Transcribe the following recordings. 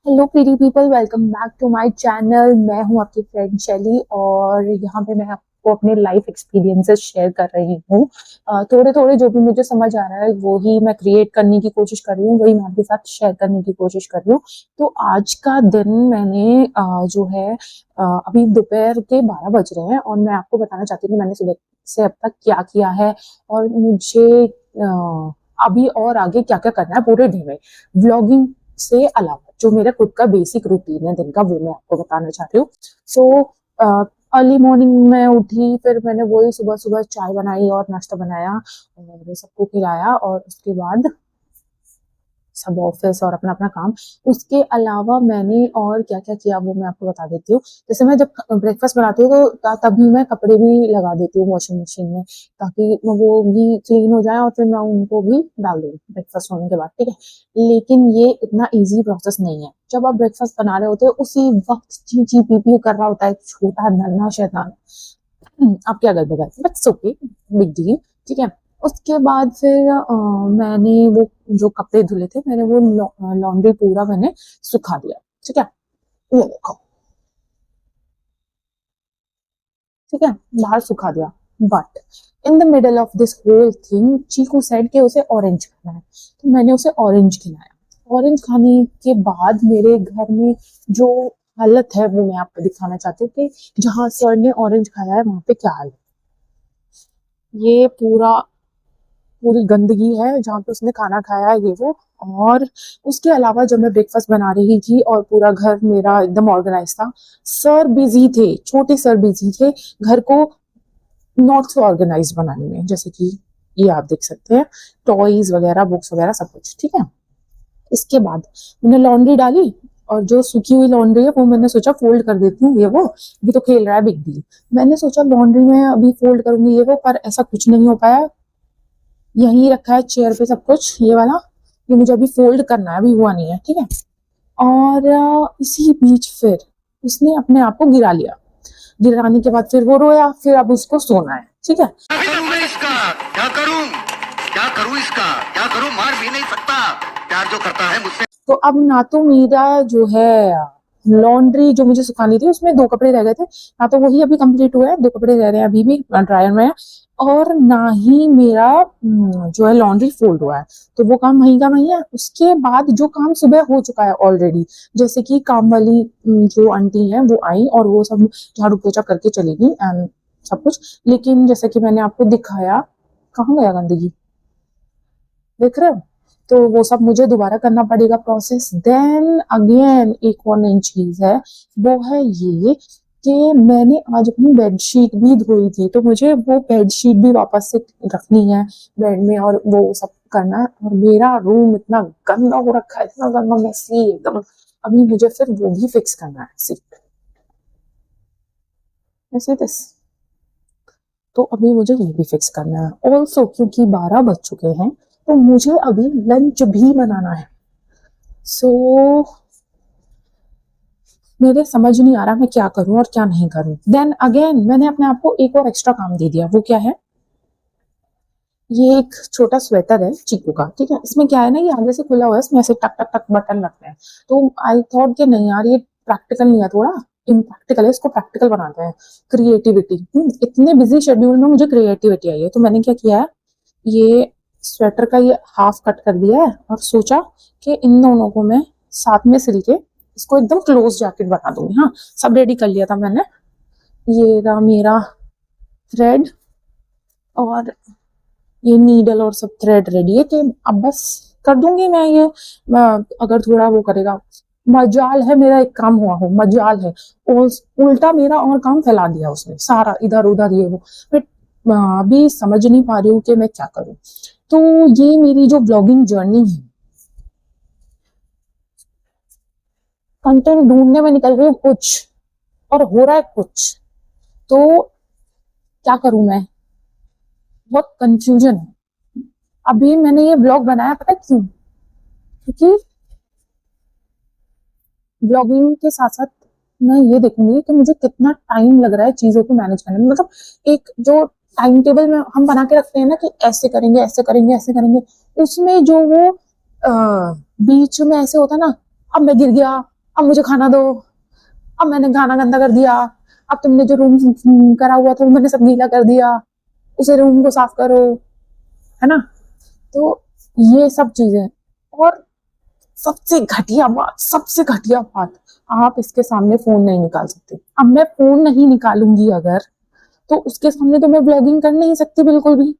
Hello pretty people, welcome back to my channel. मैं हूं आपकी फ्रेंड शैली और यहाँ पे मैं आपको अपने लाइफ एक्सपीरियंसेस शेयर कर रही हूँ। थोड़े थोड़े जो भी मुझे समझ आ रहा है वो ही मैं क्रिएट करने की कोशिश कर रही हूँ, वही मैं आपके साथ शेयर करने की कोशिश कर रही हूँ। तो आज का दिन मैंने जो है अभी दोपहर के 12 बज रहे हैं और मैं आपको बताना चाहती हूँ कि मैंने सुबह से अब तक क्या किया है और मुझे अभी और आगे क्या क्या करना है पूरे डे में, व्लॉगिंग से अलावा जो मेरा खुद का बेसिक रूटीन है दिन का, वो मैं आपको बताना चाहती हूँ। सो अर्ली मॉर्निंग में उठी, फिर मैंने वही सुबह सुबह चाय बनाई और नाश्ता बनाया और सबको खिलाया और उसके बाद सब ऑफिस और अपना अपना काम। उसके अलावा मैंने और क्या क्या किया वो मैं आपको बता देती हूँ। जैसे मैं जब ब्रेकफास्ट बनाती हूँ तो तभी मैं कपड़े भी लगा देती हूँ वॉशिंग मशीन में, ताकि वो भी क्लीन हो जाए और फिर मैं उनको भी डाल दूँ ब्रेकफास्ट होने के बाद, ठीक है। लेकिन ये इतना ईजी प्रोसेस नहीं है। जब आप ब्रेकफास्ट बना रहे होते हो उसी वक्त ची ची पी पी कर रहा होता है एक छोटा नन्हा शैतान। आप क्या कर बगैर, बट ओके, बिग डील, ठीक है। उसके बाद फिर मैंने वो जो कपड़े धुले थे मैंने वो लॉन्ड्री पूरा मैंने सुखा दिया, ठीक है। ये देखो, ठीक है, बाहर सुखा दिया। But in the middle of this whole thing Chiku said के उसे ऑरेंज खाना है, तो मैंने उसे ऑरेंज खिलाया। ऑरेंज खाने के बाद मेरे घर में जो हालत है वो मैं आपको दिखाना चाहती हूँ कि जहां सर ने ऑरेंज खाया है वहां पे क्या हाल है। ये पूरी गंदगी है जहाँ पे उसने खाना खाया है, ये वो। और उसके अलावा जब मैं ब्रेकफास्ट बना रही थी और पूरा घर मेरा एकदम ऑर्गेनाइज था, सर बिजी थे, छोटे सर बिजी थे घर को नॉट सो ऑर्गेनाइज बनाने में। जैसे कि ये आप देख सकते हैं, टॉयज वगैरह, बुक्स वगैरह, सब कुछ, ठीक है। इसके बाद मैंने लॉन्ड्री डाली और जो सूखी हुई लॉन्ड्री है वो मैंने सोचा फोल्ड कर देती हूँ, ये वो अभी तो खेल रहा है बिग डील। मैंने सोचा लॉन्ड्री में अभी फोल्ड करूंगी ये वो, पर ऐसा कुछ नहीं हो पाया। यहीं रखा है चेयर पे सब कुछ, ये वाला, ये मुझे अभी फोल्ड करना है, अभी हुआ नहीं है, ठीक है। और इसी बीच फिर उसने अपने आप को गिरा लिया। गिराने के बाद फिर वो रोया, फिर अब उसको सोना है, ठीक है। करूं मैं इसका क्या करूं, क्या करूं इसका क्या करूं, मार भी नहीं सकता प्यार जो करता है मुझसे। तो अब ना तो मेरा जो है लॉन्ड्री जो मुझे सुखानी थी उसमें 2 कपड़े रह गए थे, ना तो वही अभी कंप्लीट हुआ है, 2 कपड़े रह रहे हैं अभी भी ड्रायर में है। और ना ही मेरा जो है लॉन्ड्री फोल्ड हुआ है, तो वो काम वहीं का वहीं है। उसके बाद जो काम सुबह हो चुका है ऑलरेडी, जैसे कि काम वाली जो आंटी है वो आई और वो सब झाड़ू पोछा करके चली गई एंड सब कुछ। लेकिन जैसे कि मैंने आपको दिखाया, कहाँ गया गंदगी, देख रहे हो? तो वो सब मुझे दोबारा करना पड़ेगा प्रोसेस। देन अगेन एक और नई चीज है, वो है ये कि मैंने आज अपनी बेडशीट भी धोई थी, तो मुझे वो बेडशीट भी वापस से रखनी है बेड में और वो सब करना है। और मेरा रूम इतना गंदा हो रखा है, इतना गंदा, मेसी एकदम। अभी मुझे फिर वो भी फिक्स करना है, सीट ऐसे दिस। तो अभी मुझे ये भी फिक्स करना है ऑल्सो, क्योंकि 12 बज चुके हैं तो मुझे अभी लंच भी बनाना है। सो मेरे समझ नहीं आ रहा मैं क्या करूं और क्या नहीं करूं। देन अगेन मैंने अपने आप को एक और एक्स्ट्रा काम दे दिया। वो क्या है, ये एक छोटा स्वेटर है चीकू का, ठीक है। इसमें क्या है ना, ये आगे से खुला हुआ है, इसमें ऐसे टक टक टक बटन लगते हैं। तो आई थॉट कि नहीं यार, ये प्रैक्टिकल नहीं है, थोड़ा इम्प्रैक्टिकल है, इसको प्रैक्टिकल बनाते हैं। क्रिएटिविटी, इतने बिजी शेड्यूल में मुझे क्रिएटिविटी आई है, तो मैंने क्या किया है, ये स्वेटर का ये हाफ कट कर दिया है और सोचा कि इन दोनों को मैं साथ में सिल के इसको एकदम क्लोज जैकेट बना दूंगी। हाँ, सब रेडी कर लिया था मैंने। ये रहा मेरा थ्रेड और ये नीडल और सब थ्रेड रेडी है कि अब बस कर दूंगी मैं ये। अगर थोड़ा वो करेगा, मजाल है मेरा एक काम हुआ हो, मजाल है। उल्टा मेरा और काम फैला दिया उसने सारा, इधर उधर ये वो। बट अभी समझ नहीं पा रही हूँ कि मैं क्या करूँ। तो ये मेरी जो ब्लॉगिंग जर्नी है, कंटेंट ढूंढने में निकल रही हूँ कुछ और हो रहा है कुछ, तो क्या करूं मैं, बहुत कंफ्यूजन है। अभी मैंने ये ब्लॉग बनाया, पता है क्यों? क्योंकि ब्लॉगिंग के साथ साथ मैं ये देखूंगी कि मुझे कितना टाइम लग रहा है चीजों को मैनेज करने में। मतलब एक जो टाइम टेबल में हम बना के रखते हैं ना कि ऐसे करेंगे ऐसे करेंगे ऐसे करेंगे, उसमें जो वो बीच में ऐसे होता है ना अब मैं गिर गया, अब मुझे खाना दो, अब मैंने खाना गंदा कर दिया, अब तुमने जो रूम करा हुआ था वो मैंने सब गीला कर दिया, उसे रूम को साफ करो, है ना। तो ये सब चीजें। और सबसे घटिया बात, आप इसके सामने फोन नहीं निकाल सकते। अब मैं फोन नहीं निकालूंगी अगर, तो उसके सामने तो मैं ब्लॉगिंग कर नहीं सकती बिल्कुल भी।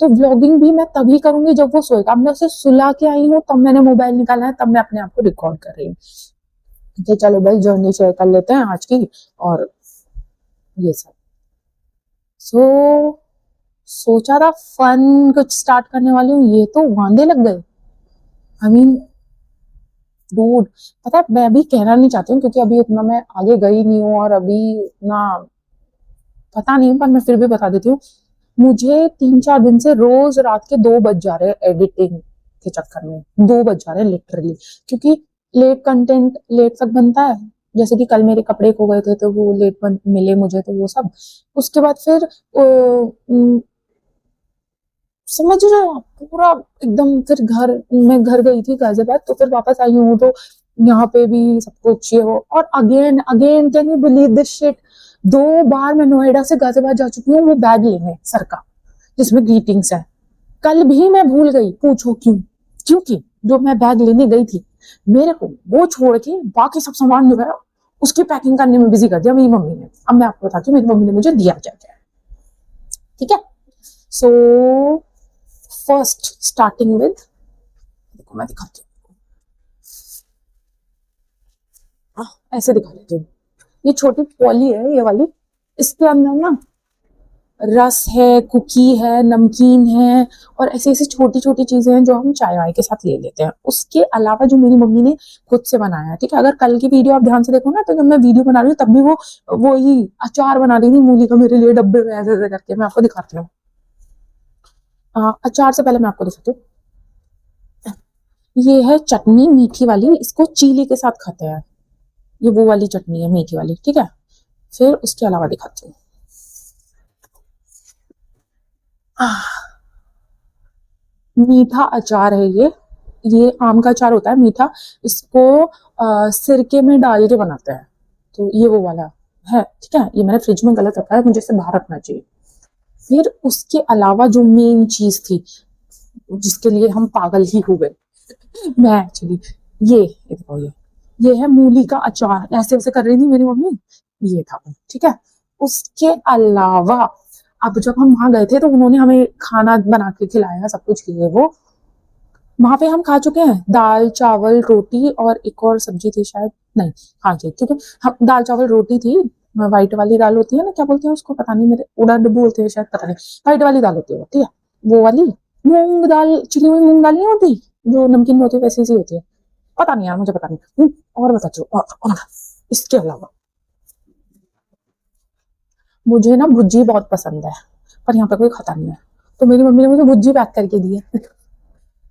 तो व्लॉगिंग भी मैं तभी करूंगी जब वो सोएगा। अब मैं उसे सुला के आई हूँ, तब मैंने मोबाइल निकाला है, तब मैं अपने आप को रिकॉर्ड कर रही हूँ कि चलो भाई जर्नी शेयर कर लेते हैं आज की, और ये सब। सो सोचा था फन कुछ स्टार्ट करने वाली हूँ, ये तो वांदे लग गए। आई मीन डूड, पता है मैं अभी कहना नहीं चाहती हूँ क्योंकि अभी इतना मैं आगे गई नहीं हूँ और अभी इतना पता नहीं, पर मैं फिर भी बता देती हूँ। मुझे 3-4 दिन से रोज रात के 2 बज जा रहे हैं एडिटिंग के चक्कर में, 2 बज जा रहे हैं लिटरली, क्योंकि लेट कंटेंट लेट तक बनता है। जैसे कि कल मेरे कपड़े खो गए थे तो वो लेट मिले मुझे, तो वो सब। उसके बाद फिर समझ रहे हो पूरा एकदम। फिर मैं घर गई थी गाजियाबाद, तो फिर वापस आई हूँ तो यहाँ पे भी सब कुछ ये हो। और again again can you believe this shit, 2 बार मैं नोएडा से गाजियाबाद जा चुकी हूँ वो बैग लेने सर का, जिसमें ग्रीटिंग्स है। कल भी मैं भूल गई, पूछो क्यों? क्योंकि जो मैं बैग लेने गई थी, मेरे को वो छोड़ के बाकी सब सामान जो है उसकी पैकिंग करने में बिजी कर दिया मेरी मम्मी ने। अब मैं आपको बताती हूँ मेरी मम्मी ने मुझे दिया क्या क्या। ठीक है, सो फर्स्ट स्टार्टिंग विद, देखो मैं दिखाती हूँ, ऐसे दिखा देती हूँ। ये छोटी पॉली है ये वाली, इसके अंदर ना रस है, कुकी है, नमकीन है, और ऐसी ऐसी छोटी छोटी चीजें हैं जो हम चाय वाय के साथ ले लेते हैं। उसके अलावा जो मेरी मम्मी ने खुद से बनाया है, ठीक है। अगर कल की वीडियो आप ध्यान से देखो ना, तो जब मैं वीडियो बना रही हूँ तब भी वो ही अचार बना रही थी मूली का मेरे लिए डब्बे में, ऐसे ऐसे करके। मैं आपको दिखाती हूँ। अचार से पहले मैं आपको दिखाती हूँ। ये है चटनी मीठी वाली, इसको चीली के साथ खाते हैं। ये वो वाली चटनी है मीठी वाली, ठीक है। फिर उसके अलावा दिखाती हूँ, मीठा अचार है ये आम का अचार होता है मीठा। इसको सिरके में डाल के बनाते हैं, तो ये वो वाला है, ठीक है। ये मैंने फ्रिज में गलत रखा है, मुझे इसे बाहर रखना चाहिए। फिर उसके अलावा जो मेन चीज थी जिसके लिए हम पागल ही हो गए मैं एक्चुअली, ये देखो, ये है मूली का अचार। ऐसे ऐसे कर रही थी मेरी मम्मी, ये था, ठीक है। उसके अलावा अब जब हम वहां गए थे तो उन्होंने हमें खाना बना के खिलाया, सब कुछ किए वो। वहां पे हम खा चुके हैं दाल चावल रोटी और एक और सब्जी थी शायद, नहीं, हाँ जी, क्योंकि हम दाल चावल रोटी थी। व्हाइट वाली दाल होती है ना, क्या बोलते हैं उसको, पता नहीं, मेरे उड़द बोलते हैं शायद, पता नहीं। व्हाइट वाली दाल होती है, ठीक है, वो वाली। मूंग दाल, चिली हुई मूंग दाल नहीं होती जो नमकीन में होती है, वैसी सी होती है। पता नहीं यार, मुझे पता नहीं। और बता दो, और इसके अलावा मुझे ना भुज्जी बहुत पसंद है, पर यहाँ पे कोई खाता नहीं है, तो मेरी मम्मी ने मुझे भुज्जी पैक करके दी है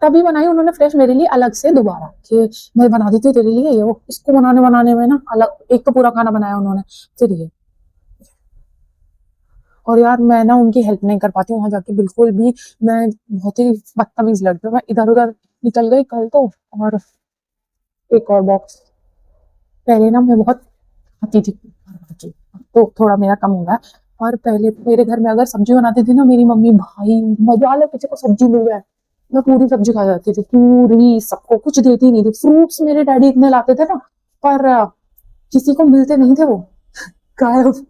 तभी बनाई उन्होंने फ्रेश मेरे लिए अलग से दोबारा, कि मैं बना देती हूँ तेरे लिए ये वो। इसको बनाने में ना अलग एक तो पूरा खाना बनाया उन्होंने, फिर ये। और यार मैं ना उनकी हेल्प नहीं कर पाती वहां जाके बिल्कुल भी। मैं बहुत ही बदतमीज लड़की हूँ, मैं इधर उधर निकल गई कल तो। और एक और बॉक्स, पहले ना मैं बहुत खाती थी, तो थोड़ा मेरा कम हो गया। और पहले मेरे घर में अगर सब्जी बनाती थी ना मेरी मम्मी, भाई मजा ले, किसी को सब्जी मिल जाए मैं पूरी सब्जी खा जाती थी, पूरी, सबको कुछ देती नहीं थी। फ्रूट्स मेरे डैडी इतने लाते थे ना, पर किसी को मिलते नहीं थे वो गायब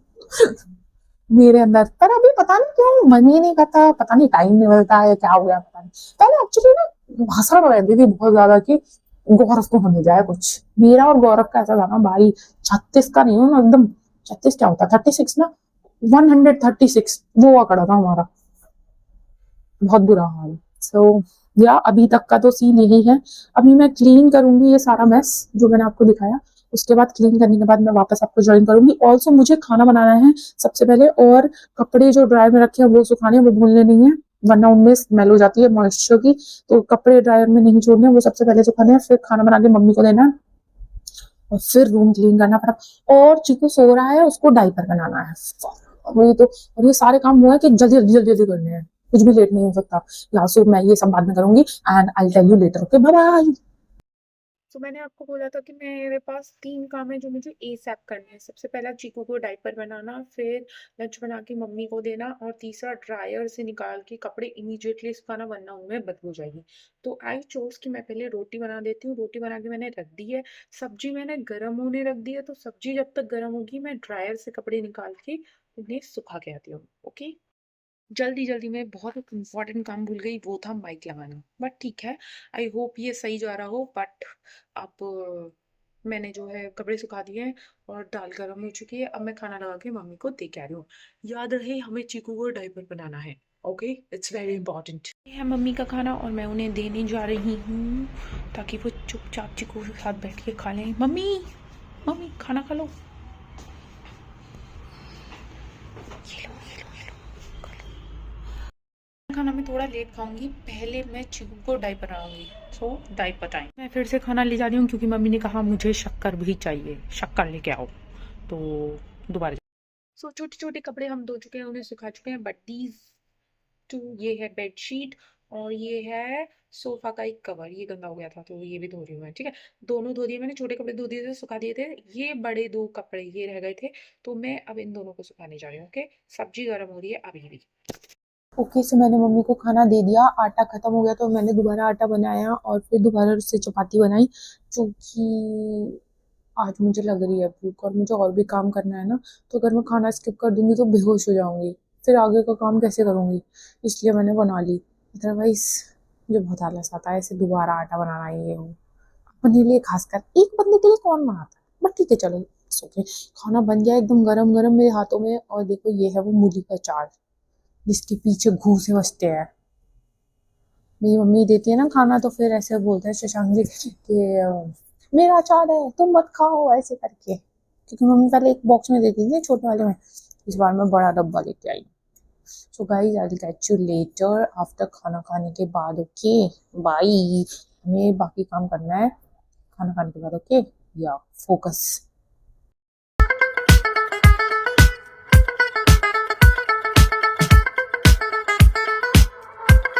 मेरे अंदर। पर अभी पता नहीं क्यों मन ही नहीं करता, पता नहीं टाइम नहीं मिलता है, क्या हो गया पता नहीं। पहले एक्चुअली ना भाषण रहती थी बहुत ज्यादा कि गौरव को मिल जाए कुछ। मेरा और गौरव का ऐसा था ना भाई, 36 का नहीं हो ना एकदम, 36 क्या होता, 36 ना, 136 वो आंकड़ा था हमारा, बहुत बुरा हाल। सो या अभी तक का तो सीन यही है। अभी मैं क्लीन करूंगी ये सारा मैस जो मैंने आपको दिखाया, उसके बाद क्लीन करने के बाद मैं वापस आपको ज्वाइन करूंगी। ऑल्सो मुझे खाना बनाना है सबसे पहले, और कपड़े जो ड्रायर में रखे हैं वो सुखाने हैं, वो भूलने नहीं है, वरना उनमें स्मेल हो जाती है मॉइस्चर की। तो कपड़े ड्रायर में नहीं छोड़ने, वो सबसे पहले सुखाने हैं, फिर खाना बना के मम्मी को देना है, और फिर रूम क्लीन करना पड़ा। और चीकू सो रहा है, उसको डायपर बनाना है, वही तो। और ये सारे काम हुआ है कि जल्दी जल्दी जल्दी जल्दी करने हैं, कुछ भी लेट नहीं हो सकता। या सो मैं ये सब बाद में करूंगी, and I tell you later, okay, bye bye. तो मैंने आपको बोला था कि मेरे पास 3 काम है जो मुझे एसएप करने हैं। सबसे पहला चीकू को डायपर बनाना, फिर लंच बना के मम्मी को देना और तीसरा ड्रायर से निकाल के कपड़े इमीडिएटली सुखाना वरना उनमें बदबू जाएगी। तो आई चोज़ कि मैं पहले रोटी बना देती हूँ। रोटी बना के मैंने रख दी है। सब्जी मैंने गर्म होने रख दी है, तो सब्जी जब तक गर्म होगी मैं ड्रायर से कपड़े निकाल के उन्हें सुखा के आती हूँ। ओके? जल्दी जल्दी में बहुत एक इम्पोर्टेंट काम भूल गई, वो था माइक लगाना। बट ठीक है, आई होप ये सही जा रहा हो। बट अब मैंने जो है कपड़े सुखा दिए हैं और दाल गर्म हो चुकी है। अब मैं खाना लगा के मम्मी को दे के आ रही हूँ। याद रहे हमें चीकू को डायपर बनाना है। Okay, it's very important. ये है मम्मी का खाना और मैं उन्हें देने जा रही हूँ ताकि वो चुपचाप चीकू के साथ बैठ के खा लें। मम्मी, मम्मी खाना खा लो। ये लो, ये लो, ये लो, खा लो। खाना मैं थोड़ा लेट खाऊंगी, पहले मैं चीकू को डायपर लगाऊंगी। सो डायपर टाइम। मैं फिर से खाना ले जा रही हूँ क्योंकि मम्मी ने कहा मुझे शक्कर भी चाहिए, शक्कर लेके आओ। तो दोबारा सो छोटे छोटे कपड़े हम धो चुके हैं, उन्हें सुखा चुके हैं। बट दीज टू, ये है बेडशीट और ये है सोफा का एक कवर, ये गंदा हो गया था तो ये भी धो रही हूँ मैं। ठीक है, दोनों धो दिए मैंने। छोटे कपड़े धो दिए थे, सुखा दिए थे। ये बड़े 2 कपड़े ये रह गए थे, तो मैं अब इन दोनों को सुखाने जा रही हूँ। ओके, सब्जी गर्म हो रही है अभी भी। ओके, सो मैंने मम्मी को खाना दे दिया। आटा खत्म हो गया तो मैंने दोबारा आटा बनाया और फिर दोबारा उससे चपाती बनाई, क्योंकि आज मुझे लग रही है भूख और मुझे और भी काम करना है ना। तो अगर मैं खाना स्किप कर दूंगी तो बेहोश हो जाऊंगी, फिर आगे का काम कैसे करूंगी। इसलिए मैंने बना ली। अदरवाइज मुझे बहुत आलस आता है ऐसे दोबारा आटा बनाना। ये हो अपने लिए, खासकर एक बंदे के लिए कौन बनाता है। बट ठीक है, चलो ओके। खाना बन गया एकदम गरम गरम मेरे हाथों में। और देखो, ये है वो मूली का अचार जिसके पीछे घूसे बसते हैं। मेरी मम्मी देती है ना खाना तो फिर ऐसे बोलते हैं शशांक जी कि मेरा अचार है तुम मत खाओ, ऐसे करके। क्योंकि मम्मी पहले एक बॉक्स में देती थी छोटे वाले में, इस बार मैं बड़ा डब्बा लेके आई। So guys, I will catch you later after खाना खाने के बाद। Okay, bye. हमें बाकी काम करना है खाना खाने के बाद। ओके, या फोकस।